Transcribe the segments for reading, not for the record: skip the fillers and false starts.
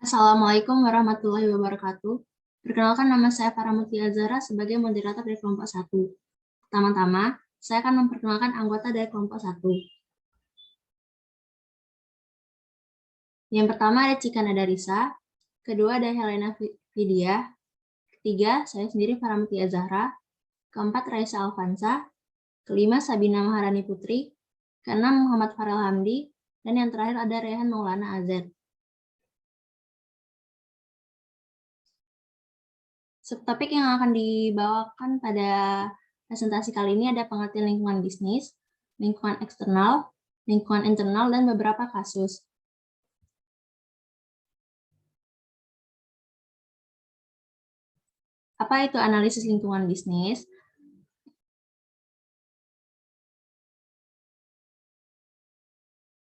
Assalamualaikum warahmatullahi wabarakatuh. Perkenalkan, nama saya Farah Mutia Zahra sebagai moderator dari kelompok 1. Pertama-tama, saya akan memperkenalkan anggota dari kelompok 1. Yang pertama ada Cika Nadarisa, kedua ada Helena Vidya, ketiga saya sendiri Farah Mutia Zahra, keempat Raisa Alfansa, kelima Sabina Maharani Putri, keenam Muhammad Farel Hamdi, dan yang terakhir ada Rehan Maulana Azad. Subtopik yang akan dibawakan pada presentasi kali ini ada pengertian lingkungan bisnis, lingkungan eksternal, lingkungan internal, dan beberapa kasus. Apa itu analisis lingkungan bisnis?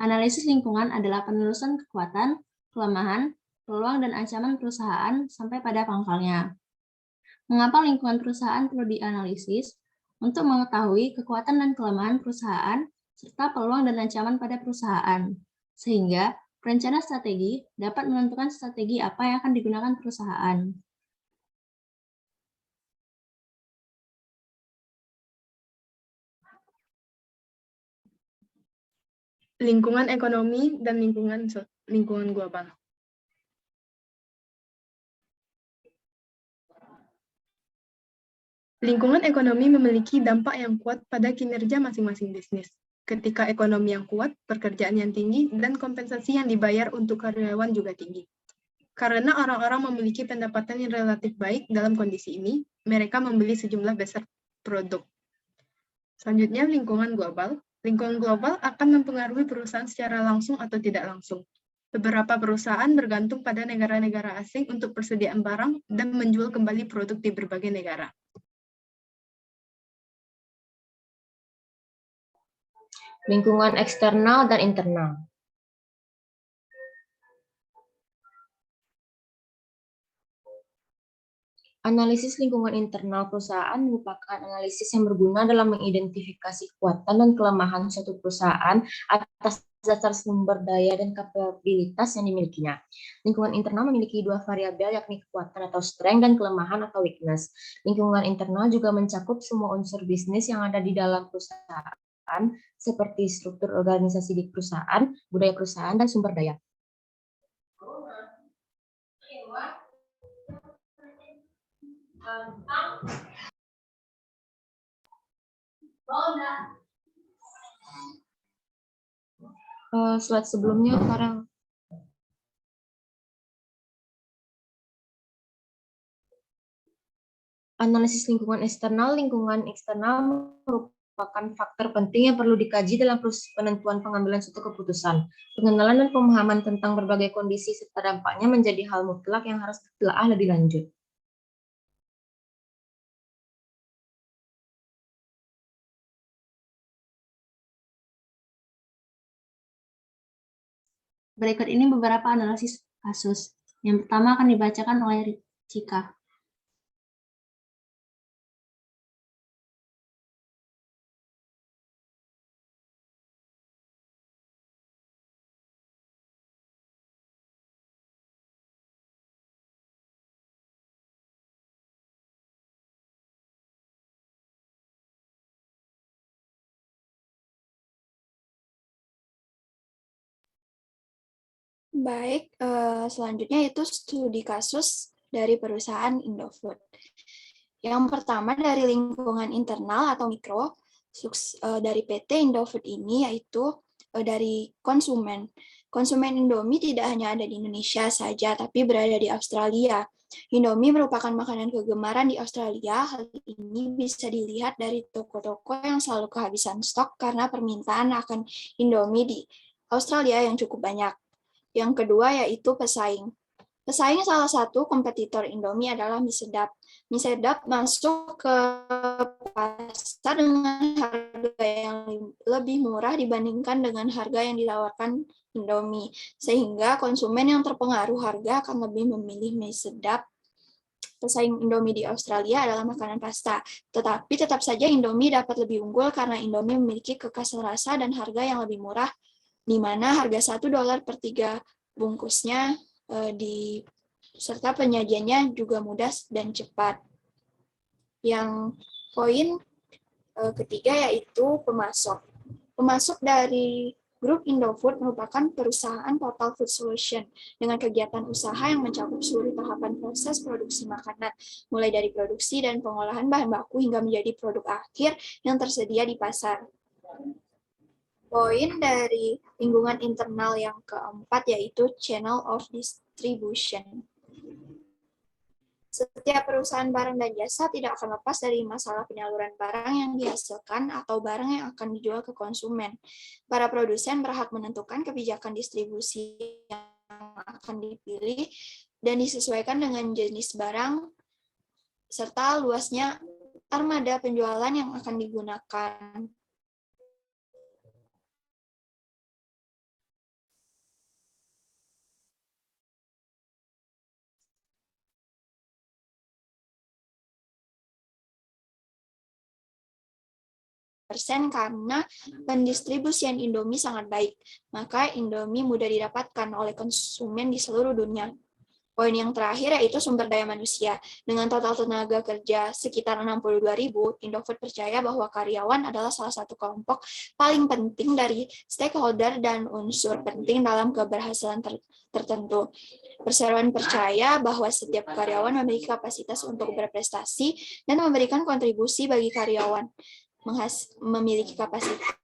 Analisis lingkungan adalah penelusuran kekuatan, kelemahan, peluang, dan ancaman perusahaan sampai pada pangkalnya. Mengapa lingkungan perusahaan perlu dianalisis? Untuk mengetahui kekuatan dan kelemahan perusahaan, serta peluang dan ancaman pada perusahaan. Sehingga, perencana strategi dapat menentukan strategi apa yang akan digunakan perusahaan. Lingkungan ekonomi dan lingkungan global. Lingkungan ekonomi memiliki dampak yang kuat pada kinerja masing-masing bisnis. Ketika ekonomi yang kuat, pekerjaan yang tinggi, dan kompensasi yang dibayar untuk karyawan juga tinggi. Karena orang-orang memiliki pendapatan yang relatif baik dalam kondisi ini, mereka membeli sejumlah besar produk. Selanjutnya, lingkungan global. Lingkungan global akan mempengaruhi perusahaan secara langsung atau tidak langsung. Beberapa perusahaan bergantung pada negara-negara asing untuk persediaan barang dan menjual kembali produk di berbagai negara. Lingkungan eksternal dan internal. Analisis lingkungan internal perusahaan merupakan analisis yang berguna dalam mengidentifikasi kekuatan dan kelemahan suatu perusahaan atas dasar sumber daya dan kapabilitas yang dimilikinya. Lingkungan internal memiliki dua variabel, yakni kekuatan atau strength dan kelemahan atau weakness. Lingkungan internal juga mencakup semua unsur bisnis yang ada di dalam perusahaan, seperti struktur organisasi di perusahaan, budaya perusahaan, dan sumber daya. Slide sebelumnya, Farel. Analisis lingkungan eksternal merupakan faktor penting yang perlu dikaji dalam proses penentuan pengambilan suatu keputusan. Pengenalan dan pemahaman tentang berbagai kondisi serta dampaknya menjadi hal mutlak yang harus ditelaah lebih lanjut. Berikut ini beberapa analisis kasus. Yang pertama akan dibacakan oleh Cika. Baik, selanjutnya itu studi kasus dari perusahaan Indofood. Yang pertama dari lingkungan internal atau mikro dari PT Indofood ini yaitu dari konsumen. Konsumen Indomie tidak hanya ada di Indonesia saja, tapi berada di Australia. Indomie merupakan makanan kegemaran di Australia. Hal ini bisa dilihat dari toko-toko yang selalu kehabisan stok karena permintaan akan Indomie di Australia yang cukup banyak. Yang kedua yaitu pesaing. Pesaing salah satu kompetitor Indomie adalah mie sedap. Mie sedap masuk ke pasar dengan harga yang lebih murah dibandingkan dengan harga yang ditawarkan Indomie. Sehingga konsumen yang terpengaruh harga akan lebih memilih mie sedap. Pesaing Indomie di Australia adalah makanan pasta. Tetapi tetap saja Indomie dapat lebih unggul karena Indomie memiliki kekhasan rasa dan harga yang lebih murah, di mana harga $1 per 3 bungkusnya serta penyajiannya juga mudah dan cepat. Yang poin ketiga yaitu pemasok. Pemasok dari grup Indofood merupakan perusahaan total food solution dengan kegiatan usaha yang mencakup seluruh tahapan proses produksi makanan, mulai dari produksi dan pengolahan bahan baku hingga menjadi produk akhir yang tersedia di pasar. Poin dari lingkungan internal yang keempat yaitu channel of distribution. Setiap perusahaan barang dan jasa tidak akan lepas dari masalah penyaluran barang yang dihasilkan atau barang yang akan dijual ke konsumen. Para produsen berhak menentukan kebijakan distribusi yang akan dipilih dan disesuaikan dengan jenis barang serta luasnya armada penjualan yang akan digunakan. Karena pendistribusian Indomie sangat baik, maka Indomie mudah didapatkan oleh konsumen di seluruh dunia. Poin yang terakhir yaitu sumber daya manusia. Dengan total tenaga kerja sekitar 62.000, Indofood percaya bahwa karyawan adalah salah satu kelompok paling penting dari stakeholder dan unsur penting dalam keberhasilan tertentu. Perseroan percaya bahwa setiap karyawan memiliki kapasitas untuk berprestasi dan memberikan kontribusi bagi karyawan. Memiliki kapasitas,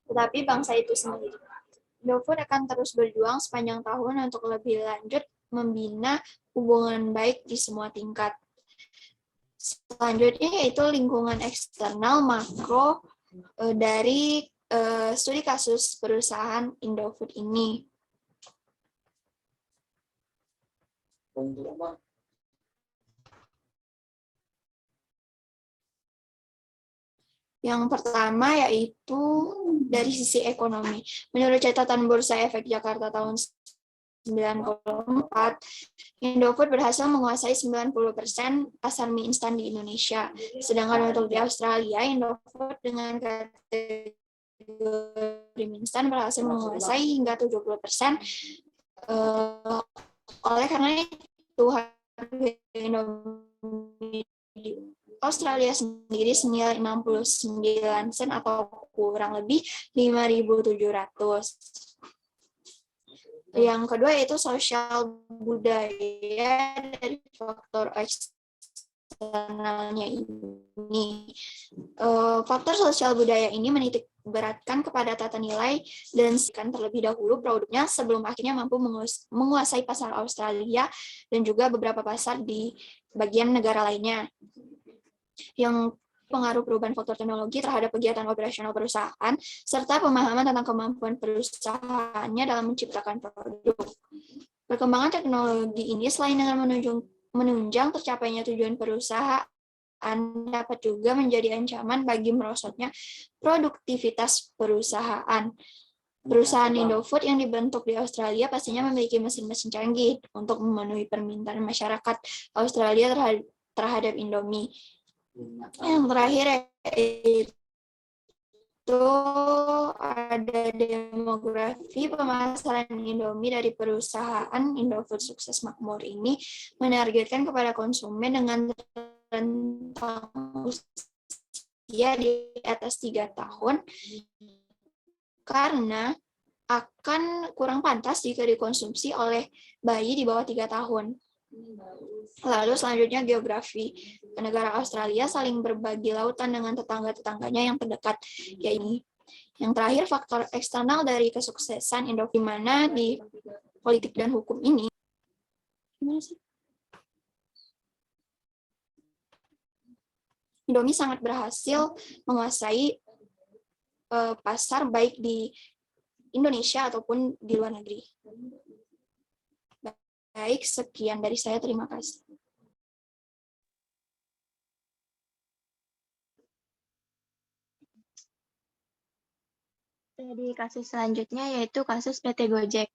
tetapi bangsa itu sendiri. Indofood akan terus berjuang sepanjang tahun untuk lebih lanjut membina hubungan baik di semua tingkat. Selanjutnya yaitu lingkungan eksternal makro dari studi kasus perusahaan Indofood ini. Yang pertama yaitu dari sisi ekonomi. Menurut catatan Bursa Efek Jakarta tahun 1994, Indofood berhasil menguasai 90% pasar mie instan di Indonesia. Sedangkan untuk di Australia, Indofood dengan kategori mie instan berhasil menguasai hingga 70%. Oleh karena itu, harga Indomie Australia sendiri senilai 69 sen atau kurang lebih 5.700. Yang kedua yaitu sosial budaya dari faktor eksternalnya ini. Faktor sosial budaya ini menitik beratkan kepada tata nilai dan terlebih dahulu produknya sebelum akhirnya mampu menguasai pasar Australia dan juga beberapa pasar di bagian negara lainnya. Yang pengaruh perubahan faktor teknologi terhadap kegiatan operasional perusahaan, serta pemahaman tentang kemampuan perusahaannya dalam menciptakan produk. Perkembangan teknologi ini selain dengan menunjang tercapainya tujuan perusahaan, dapat juga menjadi ancaman bagi merosotnya produktivitas perusahaan. Perusahaan Indofood yang dibentuk di Australia pastinya memiliki mesin-mesin canggih untuk memenuhi permintaan masyarakat Australia terhadap Indomie. Yang terakhir itu ada demografi pemasaran Indomie dari perusahaan Indofood Sukses Makmur ini menargetkan kepada konsumen dengan rentang usia di atas 3 tahun karena akan kurang pantas jika dikonsumsi oleh bayi di bawah 3 tahun. Lalu selanjutnya geografi. Negara Australia saling berbagi lautan dengan tetangga-tetangganya yang terdekat, yaitu yang terakhir faktor eksternal dari kesuksesan Indofood, di mana di politik dan hukum ini Indomie sangat berhasil menguasai pasar baik di Indonesia ataupun di luar negeri. Baik, sekian dari saya. Terima kasih. Jadi kasus selanjutnya yaitu kasus PT Gojek.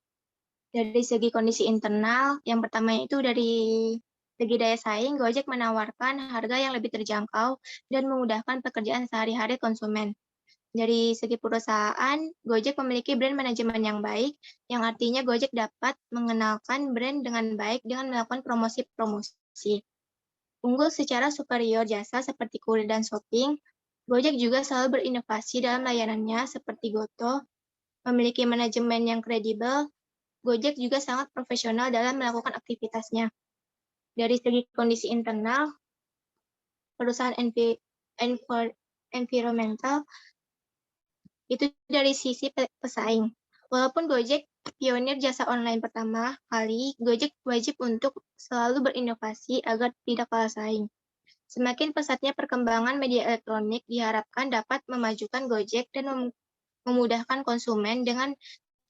Dari segi kondisi internal, yang pertama itu dari segi daya saing, Gojek menawarkan harga yang lebih terjangkau dan memudahkan pekerjaan sehari-hari konsumen. Dari segi perusahaan, Gojek memiliki brand manajemen yang baik, yang artinya Gojek dapat mengenalkan brand dengan baik dengan melakukan promosi-promosi. Unggul secara superior jasa seperti kurir dan shopping, Gojek juga selalu berinovasi dalam layanannya seperti Goto, memiliki manajemen yang kredibel. Gojek juga sangat profesional dalam melakukan aktivitasnya. Dari segi kondisi internal, perusahaan environmental itu dari sisi pesaing. Walaupun Gojek pionir jasa online pertama kali, Gojek wajib untuk selalu berinovasi agar tidak kalah saing. Semakin pesatnya perkembangan media elektronik diharapkan dapat memajukan Gojek dan memudahkan konsumen dengan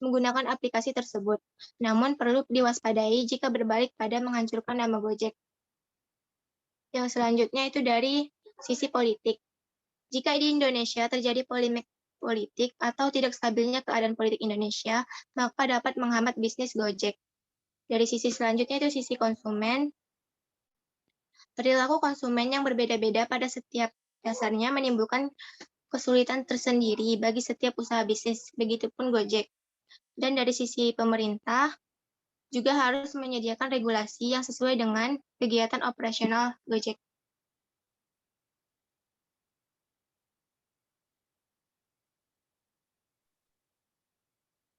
menggunakan aplikasi tersebut. Namun perlu diwaspadai jika berbalik pada menghancurkan nama Gojek. Yang selanjutnya itu dari sisi politik. Jika di Indonesia terjadi polemik politik atau tidak stabilnya keadaan politik Indonesia, maka dapat menghambat bisnis Gojek. Dari sisi selanjutnya itu sisi konsumen. Perilaku konsumen yang berbeda-beda pada setiap dasarnya menimbulkan kesulitan tersendiri bagi setiap usaha bisnis, begitupun Gojek. Dan dari sisi pemerintah, juga harus menyediakan regulasi yang sesuai dengan kegiatan operasional Gojek.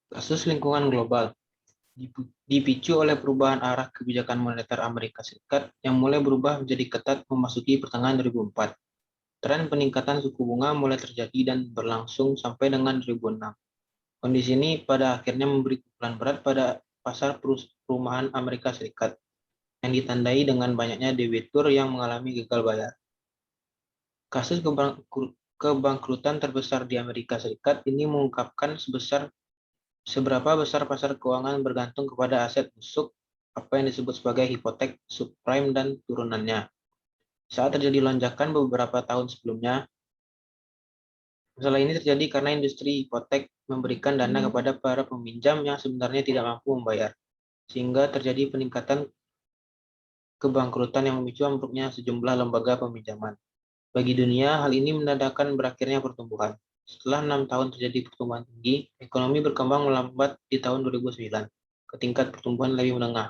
Kasus lingkungan global dipicu oleh perubahan arah kebijakan moneter Amerika Serikat yang mulai berubah menjadi ketat memasuki pertengahan 2004. Tren peningkatan suku bunga mulai terjadi dan berlangsung sampai dengan 2006. Kondisi ini pada akhirnya memberi pukulan berat pada pasar perumahan Amerika Serikat yang ditandai dengan banyaknya debitur yang mengalami gagal bayar. Kasus kebangkrutan terbesar di Amerika Serikat ini mengungkapkan seberapa besar pasar keuangan bergantung kepada aset busuk, apa yang disebut sebagai hipotek, subprime, dan turunannya. Saat terjadi lonjakan beberapa tahun sebelumnya, masalah ini terjadi karena industri hipotek memberikan dana kepada para peminjam yang sebenarnya tidak mampu membayar, sehingga terjadi peningkatan kebangkrutan yang memicu ambruknya sejumlah lembaga peminjaman. Bagi dunia, hal ini menandakan berakhirnya pertumbuhan. Setelah 6 tahun terjadi pertumbuhan tinggi, ekonomi berkembang melambat di tahun 2009 ke tingkat pertumbuhan lebih menengah,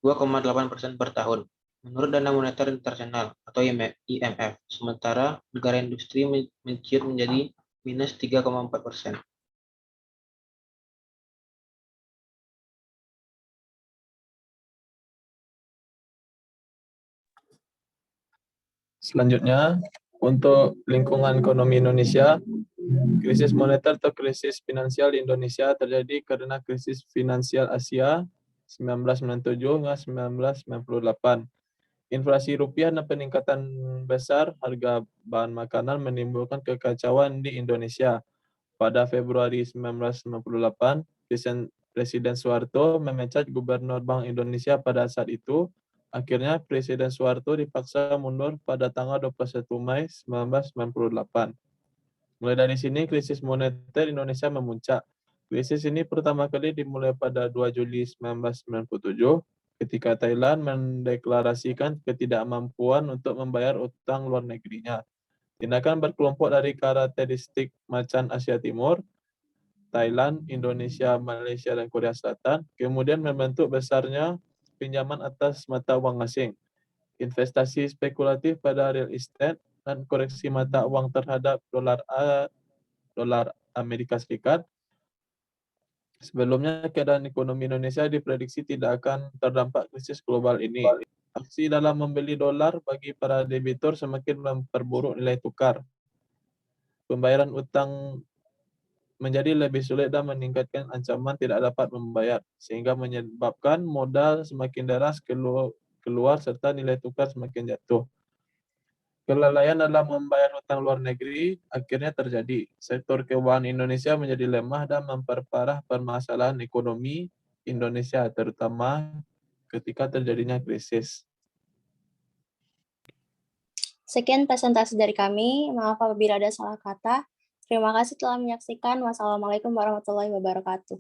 2,8% per tahun, menurut Dana Moneter Internasional atau IMF. Sementara negara industri menciut menjadi minus 3,4%. Selanjutnya, untuk lingkungan ekonomi Indonesia, krisis moneter atau krisis finansial di Indonesia terjadi karena krisis finansial Asia 1997 hingga 1998. Inflasi rupiah dan peningkatan besar harga bahan makanan menimbulkan kekacauan di Indonesia. Pada Februari 1998, Presiden Soeharto memecat Gubernur Bank Indonesia pada saat itu. Akhirnya Presiden Soeharto dipaksa mundur pada tanggal 21 Mei 1998. Mulai dari sini krisis moneter Indonesia memuncak. Krisis ini pertama kali dimulai pada 2 Juli 1997 ketika Thailand mendeklarasikan ketidakmampuan untuk membayar utang luar negerinya. Tindakan berkelompok dari karakteristik macan Asia Timur, Thailand, Indonesia, Malaysia, dan Korea Selatan, kemudian membentuk besarnya pinjaman atas mata uang asing, investasi spekulatif pada real estate, dan koreksi mata uang terhadap dolar Amerika Serikat. Sebelumnya, keadaan ekonomi Indonesia diprediksi tidak akan terdampak krisis global ini. Aksi dalam membeli dolar bagi para debitur semakin memperburuk nilai tukar. Pembayaran utang menjadi lebih sulit dan meningkatkan ancaman tidak dapat membayar, sehingga menyebabkan modal semakin deras keluar serta nilai tukar semakin jatuh. Kelalaian dalam membayar hutang luar negeri akhirnya terjadi. Sektor keuangan Indonesia menjadi lemah dan memperparah permasalahan ekonomi Indonesia, terutama ketika terjadinya krisis. Sekian presentasi dari kami. Maaf apabila ada salah kata. Terima kasih telah menyaksikan. Wassalamualaikum warahmatullahi wabarakatuh.